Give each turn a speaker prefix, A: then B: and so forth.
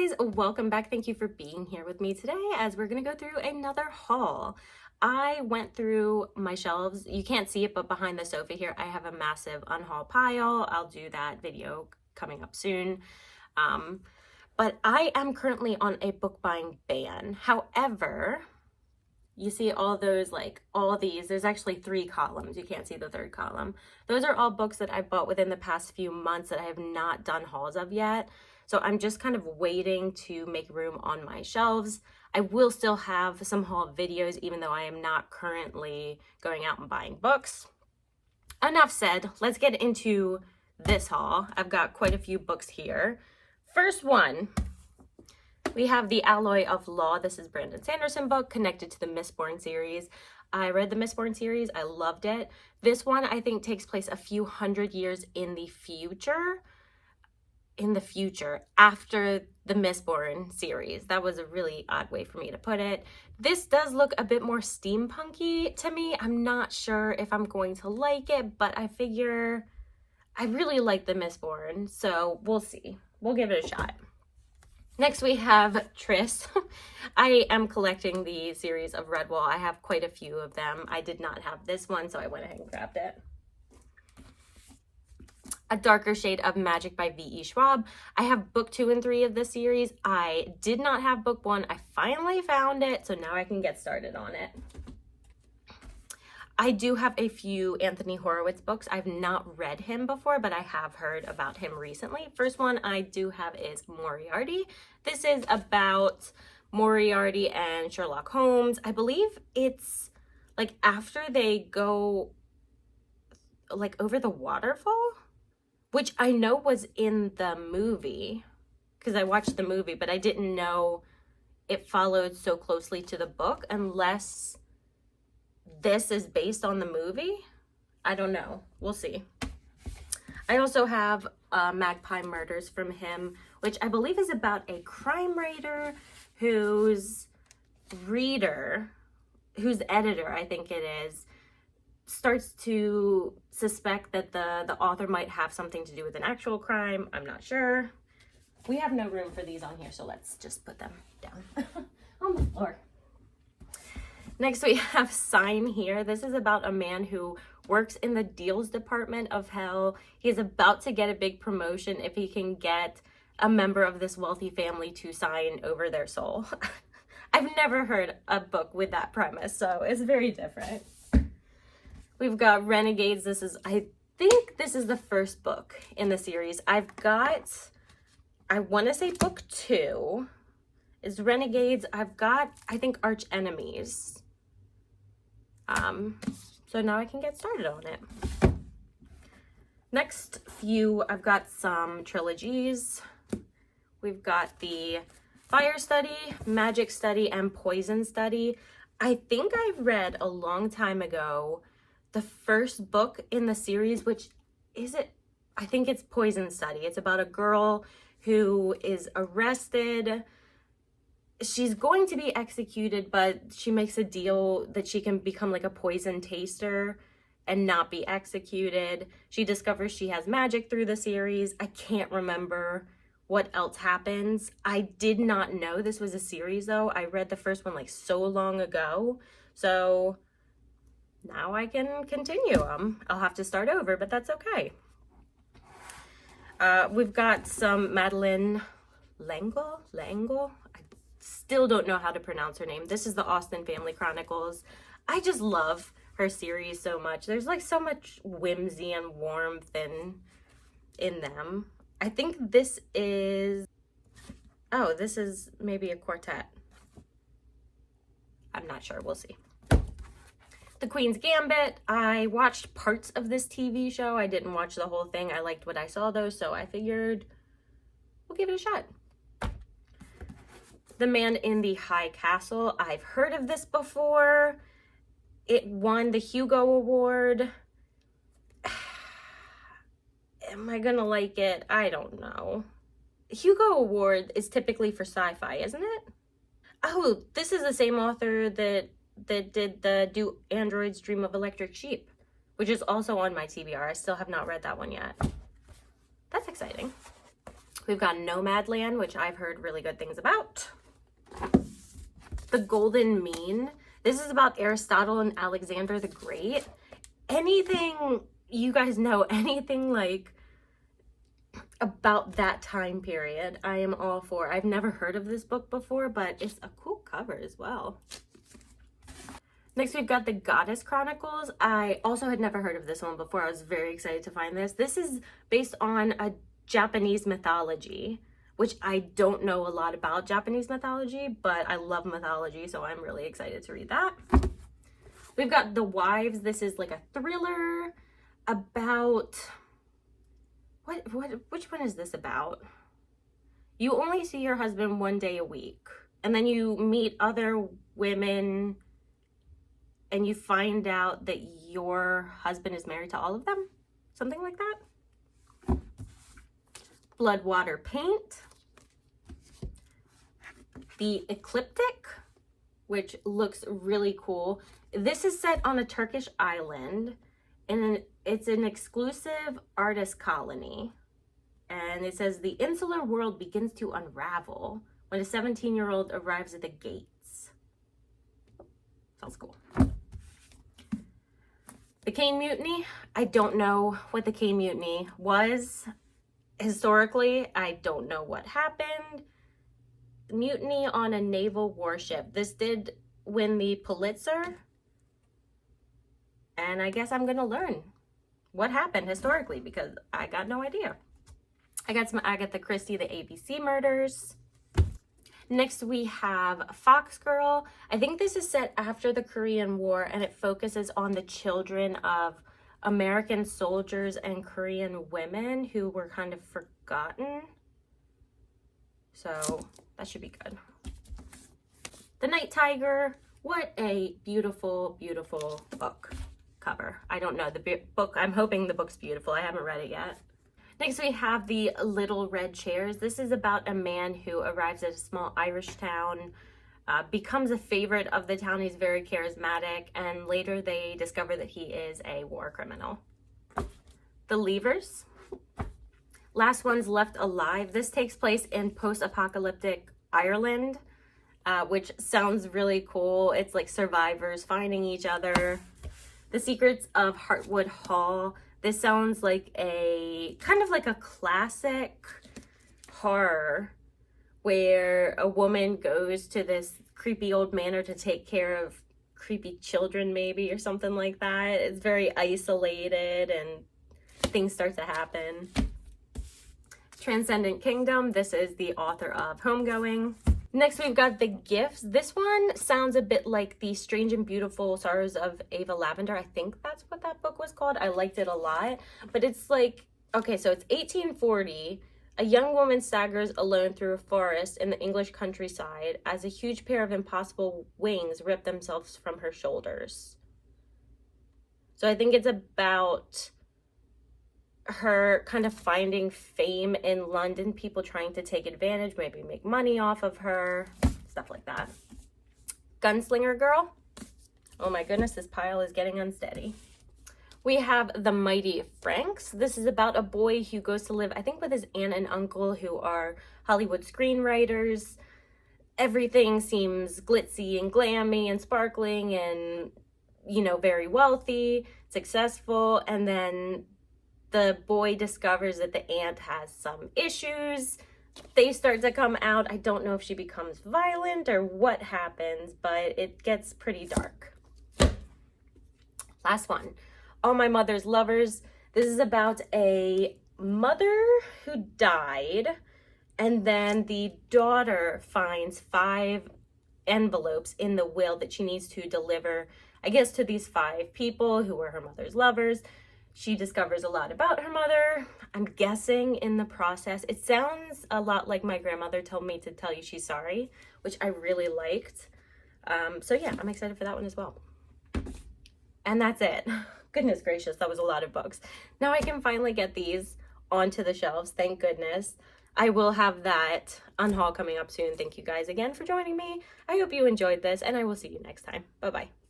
A: guys, welcome back. Thank you for being here with me today as we're gonna go through another haul. I went through my shelves. You can't see it, but behind the sofa here I have a massive unhaul pile. I'll do that video coming up soon. But I am currently on a book buying ban. However, you see all those, like all these, there's actually 3 columns. You can't see the 3rd column. Those are all books that I bought within the past few months that I have not done hauls of yet. So I'm just kind of waiting to make room on my shelves. I will still have some haul videos, even though I am not currently going out and buying books. Enough said, let's get into this haul. I've got quite a few books here. First one, we have The Alloy of Law. This is Brandon Sanderson book connected to the Mistborn series. I read the Mistborn series. I loved it. This one, I think, takes place a few hundred years in the future. After the Mistborn series. That was a really odd way for me to put it. This does look a bit more steampunky to me. I'm not sure if I'm going to like it, but I figure I really like the Mistborn, so we'll see. We'll give it a shot. Next we have Tris. I am collecting the series of Redwall. I have quite a few of them. I did not have this one, so I went ahead and grabbed it. A Darker Shade of Magic by V.E. Schwab. I have book 2 and 3 of this series. I did not have book 1. I finally found it, so now I can get started on it. I do have a few Anthony Horowitz books. I've not read him before, but I have heard about him recently. First one I do have is Moriarty. This is about Moriarty and Sherlock Holmes. I believe it's like after they go like over the waterfall, which I know was in the movie because I watched the movie, but I didn't know it followed so closely to the book unless this is based on the movie. I don't know. We'll see. I also have Magpie Murders from him, which I believe is about a crime writer whose editor, I think it is, starts to suspect that the author might have something to do with an actual crime. I'm not sure. We have no room for these on here, so let's just put them down on the floor. Next we have Sign Here. This is about a man who works in the deals department of hell. He's about to get a big promotion if he can get a member of this wealthy family to sign over their soul. I've never heard a book with that premise, so it's very different. We've got Renegades. I think this is the first book in the series. I've got, I want to say book 2 is Renegades. I've got, I think, Arch Enemies. So now I can get started on it. Next few, I've got some trilogies. We've got the Fire Study, Magic Study, and Poison Study. I think I've read a long time ago the first book in the series, which is it? I think it's Poison Study. It's about a girl who is arrested. She's going to be executed, but she makes a deal that she can become like a poison taster and not be executed. She discovers she has magic through the series. I can't remember what else happens. I did not know this was a series though. I read the first one like so long ago. So now I can continue them. I'll have to start over, but that's okay. We've got some Madeleine L'Engle. I still don't know how to pronounce her name. This is the Austen Family Chronicles. I just love her series so much. There's like so much whimsy and warmth in them. I think this is, oh, this is maybe a quartet. I'm not sure. We'll see. The Queen's Gambit. I watched parts of this TV show. I didn't watch the whole thing. I liked what I saw though, so I figured we'll give it a shot. The Man in the High Castle. I've heard of this before. It won the Hugo Award. Am I gonna like it? I don't know. Hugo Award is typically for sci-fi, isn't it? Oh, this is the same author that did the Do Androids Dream of Electric Sheep, which is also on my TBR. I still have not read that one yet. That's exciting. We've got Nomadland, which I've heard really good things about. The Golden Mean. This is about Aristotle and Alexander the Great. Anything, you guys know, anything like about that time period, I am all for. I've never heard of this book before, but it's a cool cover as well. Next, we've got The Goddess Chronicles. I also had never heard of this one before. I was very excited to find this. This is based on a Japanese mythology, which I don't know a lot about Japanese mythology, but I love mythology, so I'm really excited to read that. We've got The Wives. This is like a thriller about, which one is this about? You only see your husband one day a week, and then you meet other women, and you find out that your husband is married to all of them? Something like that. Blood, Water, Paint. The Ecliptic, which looks really cool. This is set on a Turkish island, and it's an exclusive artist colony. And it says the insular world begins to unravel when a 17-year-old arrives at the gates. Sounds cool. The Caine Mutiny. I don't know what the Caine Mutiny was. Historically, I don't know what happened. Mutiny on a naval warship. This did win the Pulitzer. And I guess I'm going to learn what happened historically because I got no idea. I got some Agatha Christie, The ABC Murders. Next, we have Fox Girl. I think this is set after the Korean War, and it focuses on the children of American soldiers and Korean women who were kind of forgotten. So that should be good. The Night Tiger. What a beautiful, beautiful book cover. I don't know the book. I'm hoping the book's beautiful. I haven't read it yet. Next, we have The Little Red Chairs. This is about a man who arrives at a small Irish town, becomes a favorite of the town. He's very charismatic, and later they discover that he is a war criminal. The Leavers. Last Ones Left Alive. This takes place in post-apocalyptic Ireland, which sounds really cool. It's like survivors finding each other. The Secrets of Heartwood Hall. This sounds like a kind of like a classic horror where a woman goes to this creepy old manor to take care of creepy children, maybe, or something like that. It's very isolated and things start to happen. Transcendent Kingdom. This is the author of Homegoing. Next, we've got The Gifts. This one sounds a bit like The Strange and Beautiful Sorrows of Ava Lavender. I think that's what that book was called. I liked it a lot. But it's like, okay, so it's 1840. A young woman staggers alone through a forest in the English countryside as a huge pair of impossible wings rip themselves from her shoulders. So I think it's about her kind of finding fame in London, people trying to take advantage, maybe make money off of her, stuff like that. Gunslinger Girl. Oh my goodness, this pile is getting unsteady. We have The Mighty Franks. This is about a boy who goes to live, I think, with his aunt and uncle who are Hollywood screenwriters. Everything seems glitzy and glammy and sparkling and, you know, very wealthy, successful. And then the boy discovers that the aunt has some issues. They start to come out. I don't know if she becomes violent or what happens, but it gets pretty dark. Last one. All My Mother's Lovers. This is about a mother who died, and then the daughter finds 5 envelopes in the will that she needs to deliver, I guess, to these 5 people who were her mother's lovers. She discovers a lot about her mother. I'm guessing in the process, it sounds a lot like My Grandmother Told Me to Tell You She's Sorry, which I really liked. So yeah, I'm excited for that one as well. And that's it. Goodness gracious, that was a lot of books. Now I can finally get these onto the shelves, thank goodness. I will have that unhaul coming up soon. Thank you guys again for joining me. I hope you enjoyed this, and I will see you next time. Bye-bye.